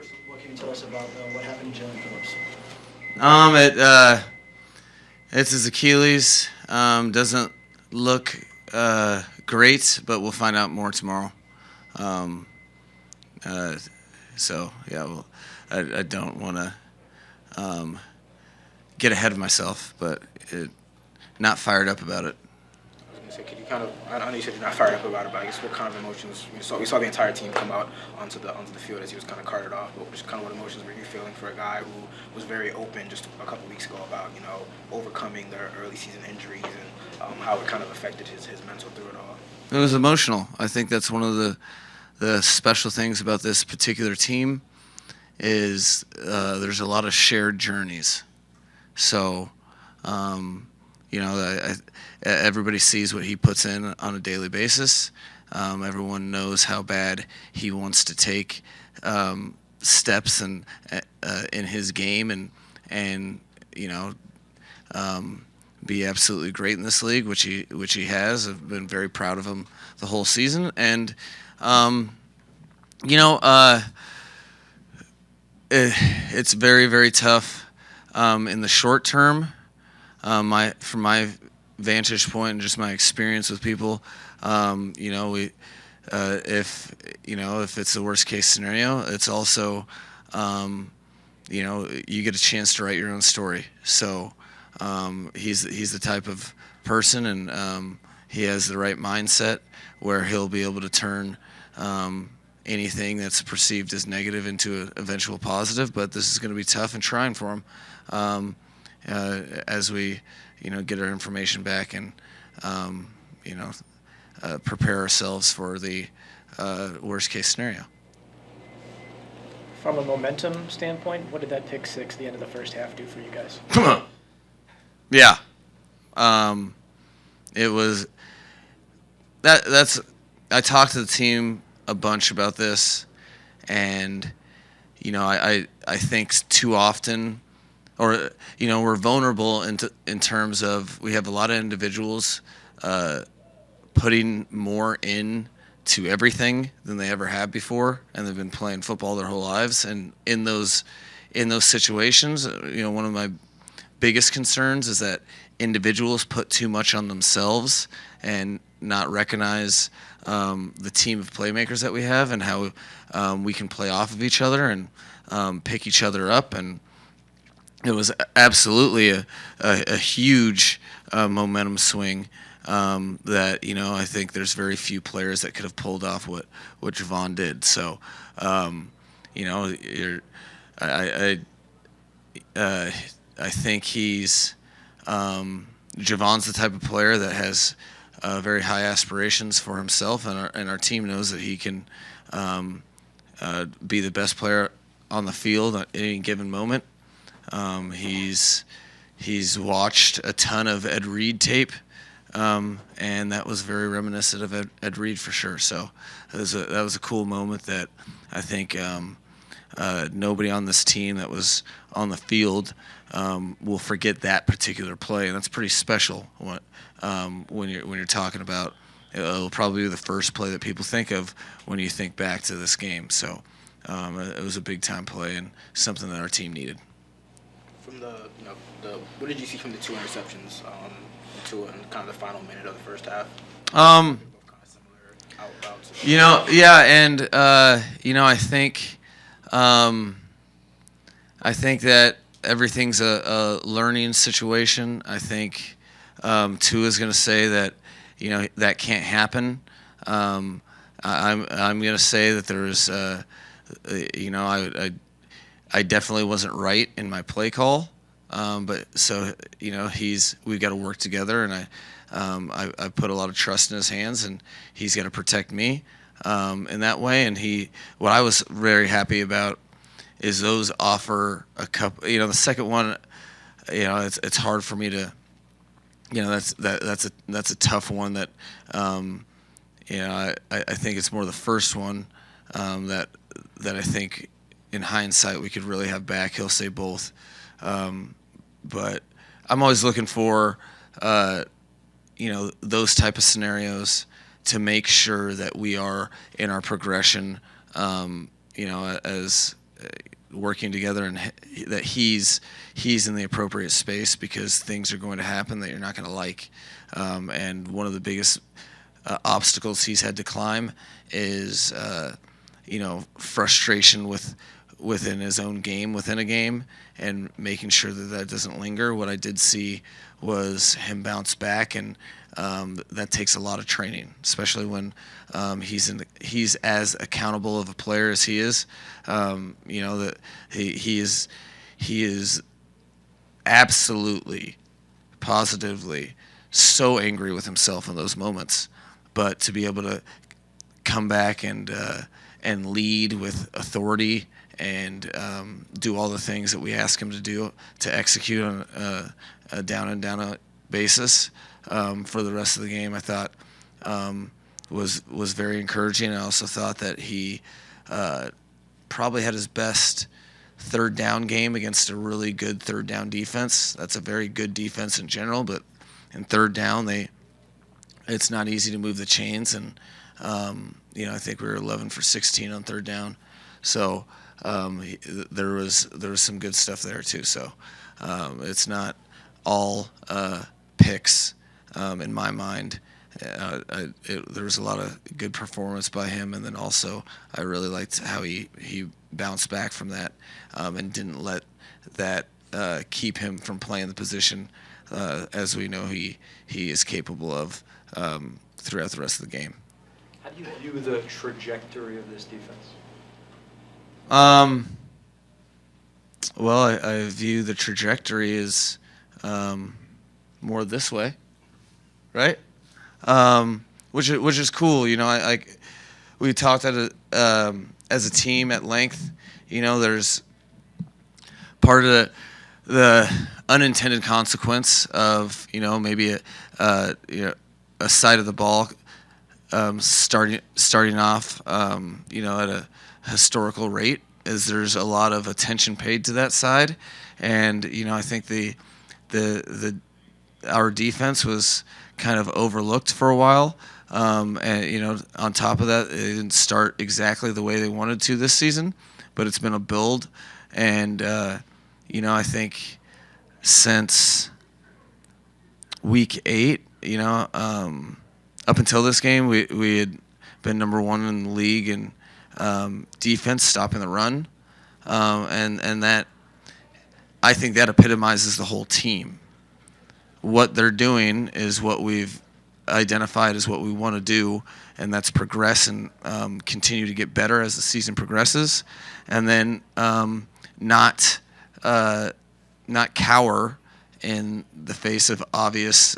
First, what can you tell us about what happened to Jalen Phillips? It's his Achilles. Doesn't look great, but we'll find out more tomorrow. Um, uh, so yeah, well, I don't want to um, get ahead of myself, but not fired up about it. I was gonna say, could you kind of? I know you said you're not fired up about it, but I guess what kind of emotions we saw the entire team come out onto the field as he was kind of carted off. But just kind of what emotions were you feeling for a guy who was very open just a couple weeks ago about overcoming their early season injuries and how it kind of affected his mental through it all. It was emotional. I think that's one of the special things about this particular team is there's a lot of shared journeys. So, everybody sees what he puts in on a daily basis. Everyone knows how bad he wants to take steps in his game and be absolutely great in this league, which he has. I've been very proud of him the whole season, and it's very very tough in the short term. From my vantage point and just my experience with people, if it's the worst case scenario, it's also you get a chance to write your own story. So he's the type of person, and he has the right mindset where he'll be able to turn anything that's perceived as negative into an eventual positive. But this is going to be tough and trying for him as we get our information back and prepare ourselves for the worst case scenario. From a momentum standpoint, what did that pick six, the end of the first half, do for you guys? Yeah, it was that's. I talked to the team a bunch about this, and I think too often, or we're vulnerable in terms of we have a lot of individuals putting more in to everything than they ever have before, and they've been playing football their whole lives. And in those situations, one of my biggest concerns is that individuals put too much on themselves and not recognize the team of playmakers that we have and how we can play off of each other and pick each other up. And it was absolutely a huge momentum swing that I think there's very few players that could have pulled off what Javon did. So I think he's Javon's the type of player that has very high aspirations for himself, and our team knows that he can be the best player on the field at any given moment. He's watched a ton of Ed Reed tape, and that was very reminiscent of Ed Reed for sure. So that was a cool moment that I think nobody on this team that was on the field will forget that particular play, and that's pretty special when you're talking about. It'll probably be the first play that people think of when you think back to this game. So it was a big time play and something that our team needed. From what did you see from the two interceptions to kind of the final minute of the first half? Both kind of similar routes. I think that everything's a learning situation. I think Tua's going to say that that can't happen. I'm going to say that there's I definitely wasn't right in my play call, but so we've got to work together, and I put a lot of trust in his hands, and he's got to protect me in that way. And what I was very happy about is those offer a couple. The second one, it's hard for me to, that's a tough one that, I think it's more the first one that I think in hindsight we could really have back. He'll say both, but I'm always looking for, those type of scenarios to make sure that we are in our progression, as working together, and that he's in the appropriate space, because things are going to happen that you're not going to like. And one of the biggest obstacles he's had to climb is frustration within his own game, within a game, and making sure that doesn't linger. What I did see was him bounce back, and that takes a lot of training, especially when he's as accountable of a player as he is. That he is absolutely, positively so angry with himself in those moments, but to be able to come back and lead with authority and do all the things that we ask him to do, to execute on a down and down basis for the rest of the game, I thought was very encouraging. I also thought that he probably had his best third down game against a really good third down defense. That's a very good defense in general, but in third down, it's not easy to move the chains, and I think we were 11 for 16 on third down. So there was some good stuff there too. So it's not all picks in my mind. There was a lot of good performance by him, and then also I really liked how he bounced back from that and didn't let that keep him from playing the position as we know he is capable of throughout the rest of the game. How do you view the trajectory of this defense? Well, I view the trajectory as more this way, right? Which is cool. We talked as a team at length. There's part of the unintended consequence of maybe a side of the ball starting off at a historical rate, is there's a lot of attention paid to that side, and I think our defense was kind of overlooked for a while, and on top of that, they didn't start exactly the way they wanted to this season, but it's been a build, and I think since week 8, up until this game, we had been number 1 in the league in defense, stopping the run, and that, I think that epitomizes the whole team. What they're doing is what we've identified as what we want to do, and that's progress and continue to get better as the season progresses, and then not cower in the face of obvious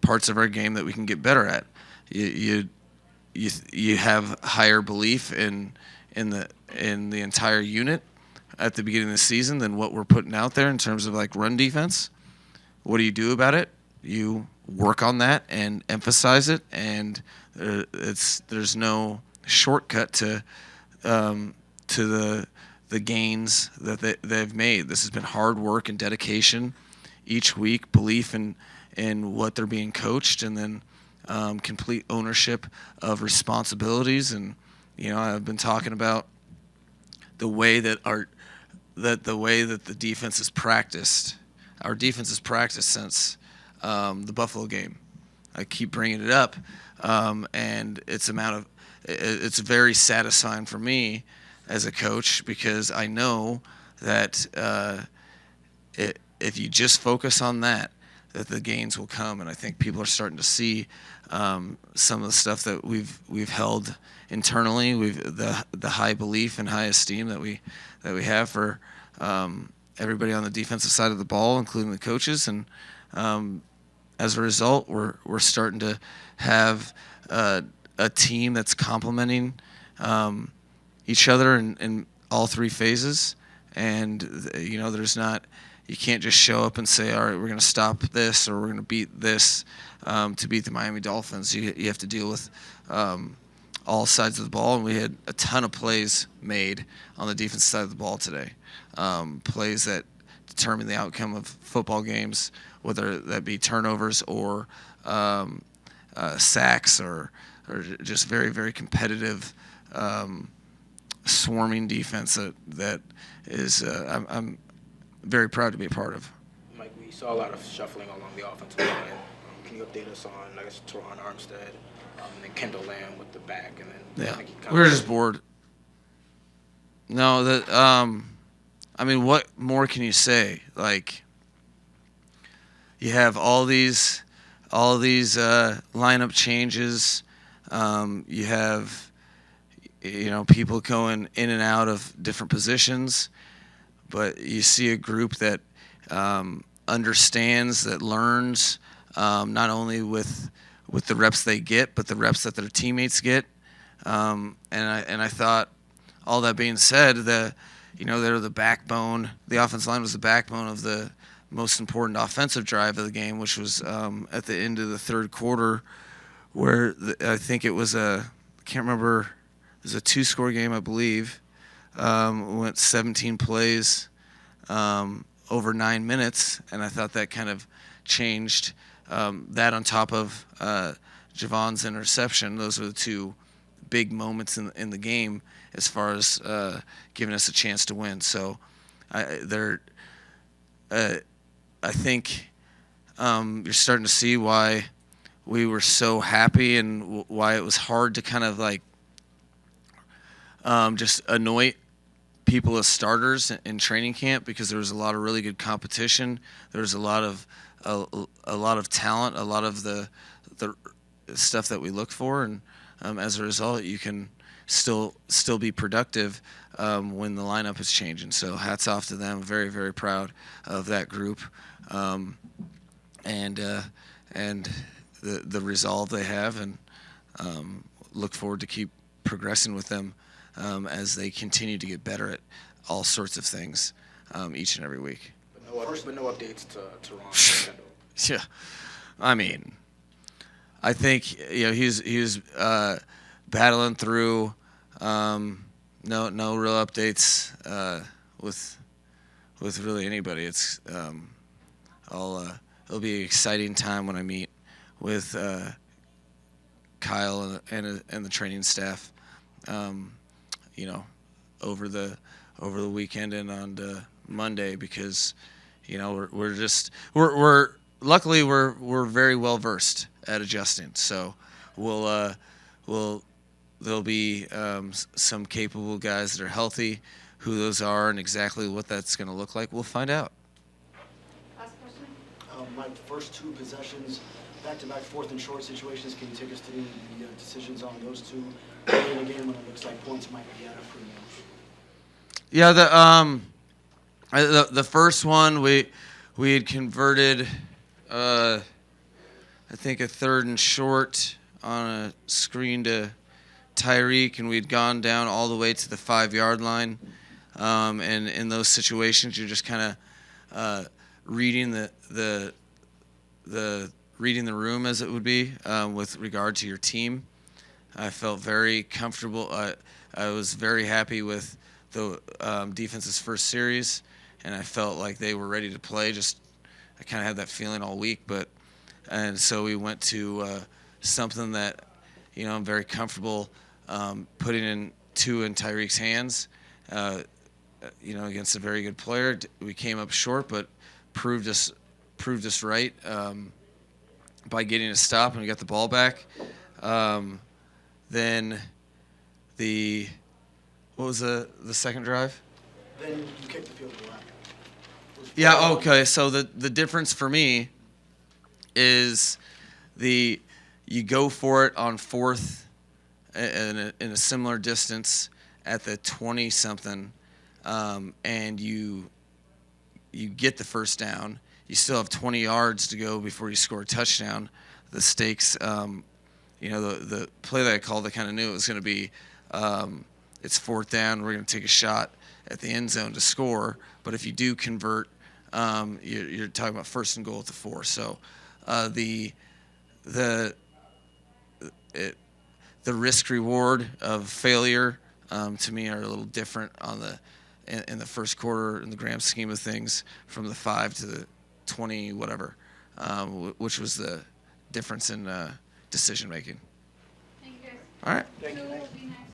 parts of our game that we can get better at. You have higher belief in the entire unit at the beginning of the season than what we're putting out there in terms of like run defense. What do you do about it? You work on that and emphasize it, and there's no shortcut to the gains that they've made. This has been hard work and dedication each week, belief in what they're being coached, and then complete ownership of responsibilities. And I've been talking about the way that the defense is practiced. Our defense has practiced since the Buffalo game. I keep bringing it up, and it's very satisfying for me as a coach, because I know that if you just focus on that the gains will come. And I think people are starting to see some of the stuff that we've held internally. The high belief and high esteem that we have for everybody on the defensive side of the ball, including the coaches, and as a result, we're starting to have a team that's complementing each other in all three phases. And you can't just show up and say, all right, we're going to stop this or we're going to beat this to beat the Miami Dolphins. You have to deal with all sides of the ball, and we had a ton of plays made on the defensive side of the ball today, plays that determine the outcome of football games, whether that be turnovers or sacks or just very, very competitive swarming defense that is I'm very proud to be a part of. Mike, we saw a lot of shuffling along the offensive line. Can you update us on, I guess, Teron Armstead, and then Kendall Lamb with the back, and then I Yeah, think he we were just bored. No, I mean, what more can you say? Like, you have all these lineup changes. You have, people going in and out of different positions, but you see a group that understands, that learns, not only with the reps they get, but the reps that their teammates get. And I thought, all that being said, they're the backbone. The offensive line was the backbone of the most important offensive drive of the game, which was at the end of the third quarter, where I think it was I can't remember, it was a 2-score game, I believe. We went 17 plays over 9 minutes, and I thought that kind of changed that on top of Javon's interception. Those were the two big moments in the game as far as giving us a chance to win. So I think you're starting to see why we were so happy and why it was hard to kind of like just anoint people as starters in training camp, because there was a lot of really good competition. There was a lot of talent, a lot of the stuff that we look for, and as a result, you can still be productive when the lineup is changing. So hats off to them. Very, very proud of that group, and the resolve they have, and look forward to keep progressing with them as they continue to get better at all sorts of things each and every week. But no updates to Ron and Kendall. Yeah, I mean, I think he's battling through. No real updates with really anybody. It's it'll be an exciting time when I meet with Kyle and the training staff. Over the weekend and on Monday, because we're luckily we're very well versed at adjusting. So there'll be some capable guys that are healthy. Who those are and exactly what that's going to look like, we'll find out. Last question. Mike, first 2 possessions, back-to-back 4th and short situations. Can you take us through the decisions on those 2 early in the game when it looks like points might be out of premium? Yeah, the first one we had converted, I think a 3rd and short on a screen to Tyreek, and we'd gone down all the way to the 5-yard line. And in those situations, you're just kind of reading the room, as it would be, with regard to your team. I felt very comfortable. I was very happy with the defense's first series, and I felt like they were ready to play. I kind of had that feeling all week, and so we went to something that I'm very comfortable putting in 2 in Tyreek's hands. Against a very good player. We came up short, but proved us right by getting a stop, and we got the ball back. Then what was the second drive? Then you kicked the field goal. Yeah, okay. So the difference for me is you go for it on 4th in a similar distance at the 20-something, and you get the first down. You still have 20 yards to go before you score a touchdown. The stakes, the play that I called, I kind of knew it was going to be, it's 4th down. We're going to take a shot at the end zone to score. But if you do convert, you're talking about 1st and goal at the 4. So the risk reward of failure to me are a little different in the first quarter in the grand scheme of things, from the 5 to the 20 whatever, which was the difference in decision making. Thank you, guys. All right. Thank you. Who will be next?